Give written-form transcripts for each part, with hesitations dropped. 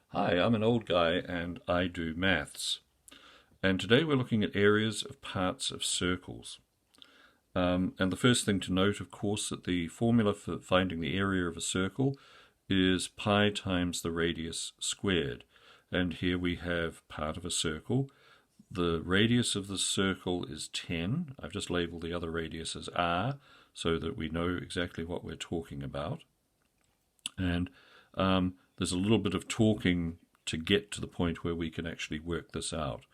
Hi, I'm an old guy and I do maths. And today we're looking at areas of parts of circles. And the first thing to note, of course, that the formula for finding the area of a circle is pi times the radius squared. And here we have part of a circle. The radius of the circle is 10. I've just labeled the other radius as r so that we know exactly what we're talking about. And there's a little bit of talking to get to the point where we can actually work this out.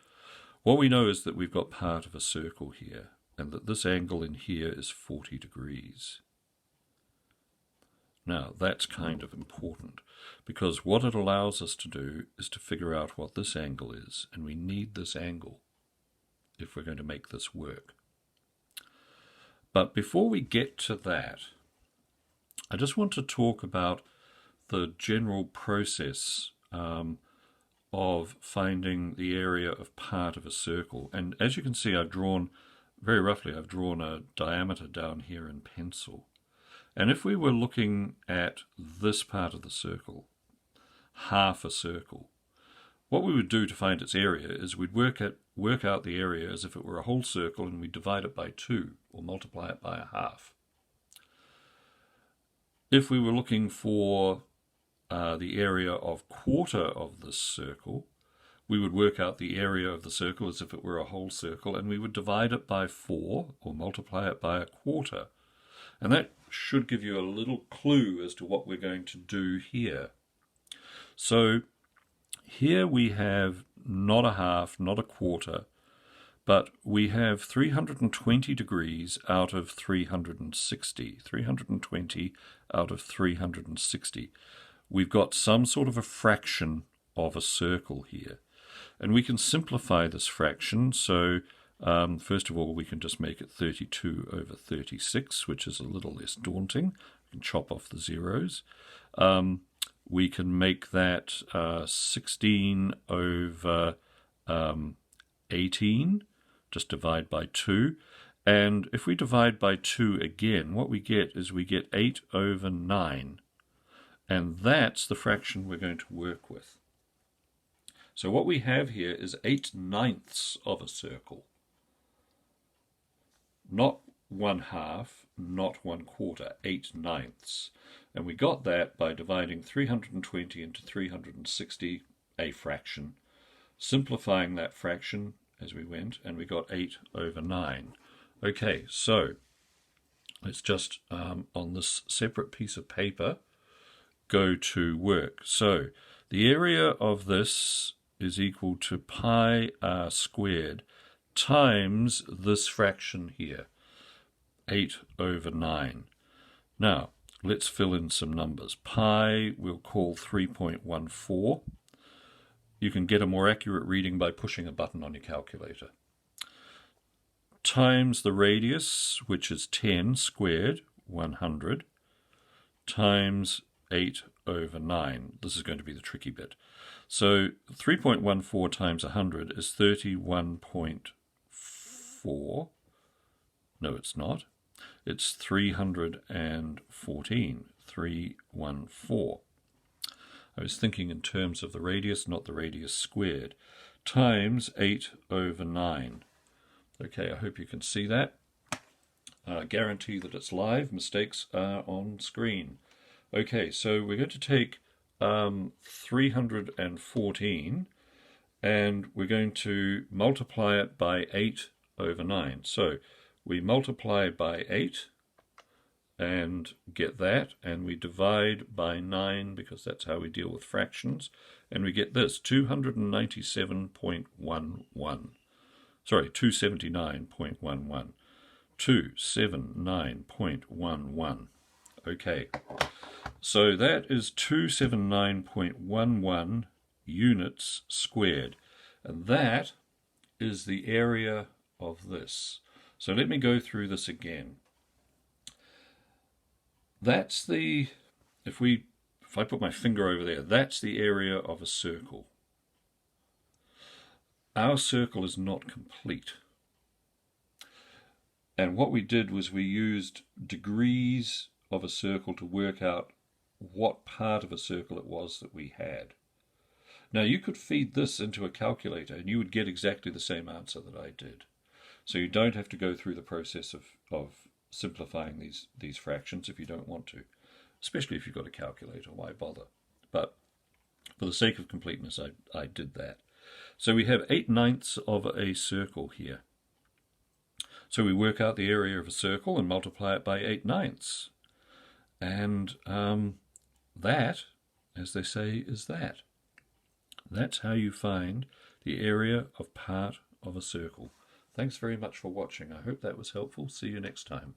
What we know is that we've got part of a circle here, and that this angle in here is 40 degrees. Now, that's kind of important, because what it allows us to do is to figure out what this angle is, and we need this angle if we're going to make this work. But before we get to that, I just want to talk about the general process of finding the area of part of a circle. And as you can see, I've drawn, very roughly, I've drawn a diameter down here in pencil. And if we were looking at this part of the circle, half a circle, what we would do to find its area is we'd work out the area as if it were a whole circle, and we'd divide it by 2 or multiply it by a half. If we were looking for the area of quarter of this circle, we would work out the area of the circle as if it were a whole circle, and we would divide it by 4 or multiply it by a quarter. And that should give you a little clue as to what we're going to do here. So here we have not a half, not a quarter, but we have 320 degrees out of 360. 320 out of 360. We've got some sort of a fraction of a circle here. And we can simplify this fraction. So first of all, we can just make it 32 over 36, which is a little less daunting. We can chop off the zeros. We can make that 16 over 18, just divide by 2. And if we divide by 2 again, what we get is we get 8 over 9. And that's the fraction we're going to work with. So what we have here is 8/9 of a circle. Not 1/2, not 1/4, 8/9. And we got that by dividing 320 into 360, a fraction, simplifying that fraction as we went, and we got 8 over 9. Okay, so let's just, on this separate piece of paper, go to work. So the area of this is equal to pi r squared times this fraction here, 8 over 9. Now, let's fill in some numbers. Pi we'll call 3.14. You can get a more accurate reading by pushing a button on your calculator. Times the radius, which is 10 squared, 100, times 8 over 9. This is going to be the tricky bit. So 3.14 times 100 is 31.4. No, it's not. It's 314. 314. I was thinking in terms of the radius, not the radius squared. Times 8 over 9. Okay, I hope you can see that. Guarantee that it's live. Mistakes are on screen. Okay, so we're going to take 314 and we're going to multiply it by 8 over 9. So we multiply by 8 and get that, and we divide by 9 because that's how we deal with fractions, and we get this, 297.11. Sorry, 279.11. 279.11. Okay. So that is 279.11 units squared. And that is the area of this. So let me go through this again. That's the, if I put my finger over there, that's the area of a circle. Our circle is not complete. And what we did was we used degrees of a circle to work out what part of a circle it was that we had. Now you could feed this into a calculator and you would get exactly the same answer that I did. So you don't have to go through the process of simplifying these fractions if you don't want to, especially if you've got a calculator, why bother? But for the sake of completeness, I did that. So we have 8/9 of a circle here. So we work out the area of a circle and multiply it by 8/9. And that, as they say, is that. That's how you find the area of part of a circle. Thanks very much for watching. I hope that was helpful. See you next time.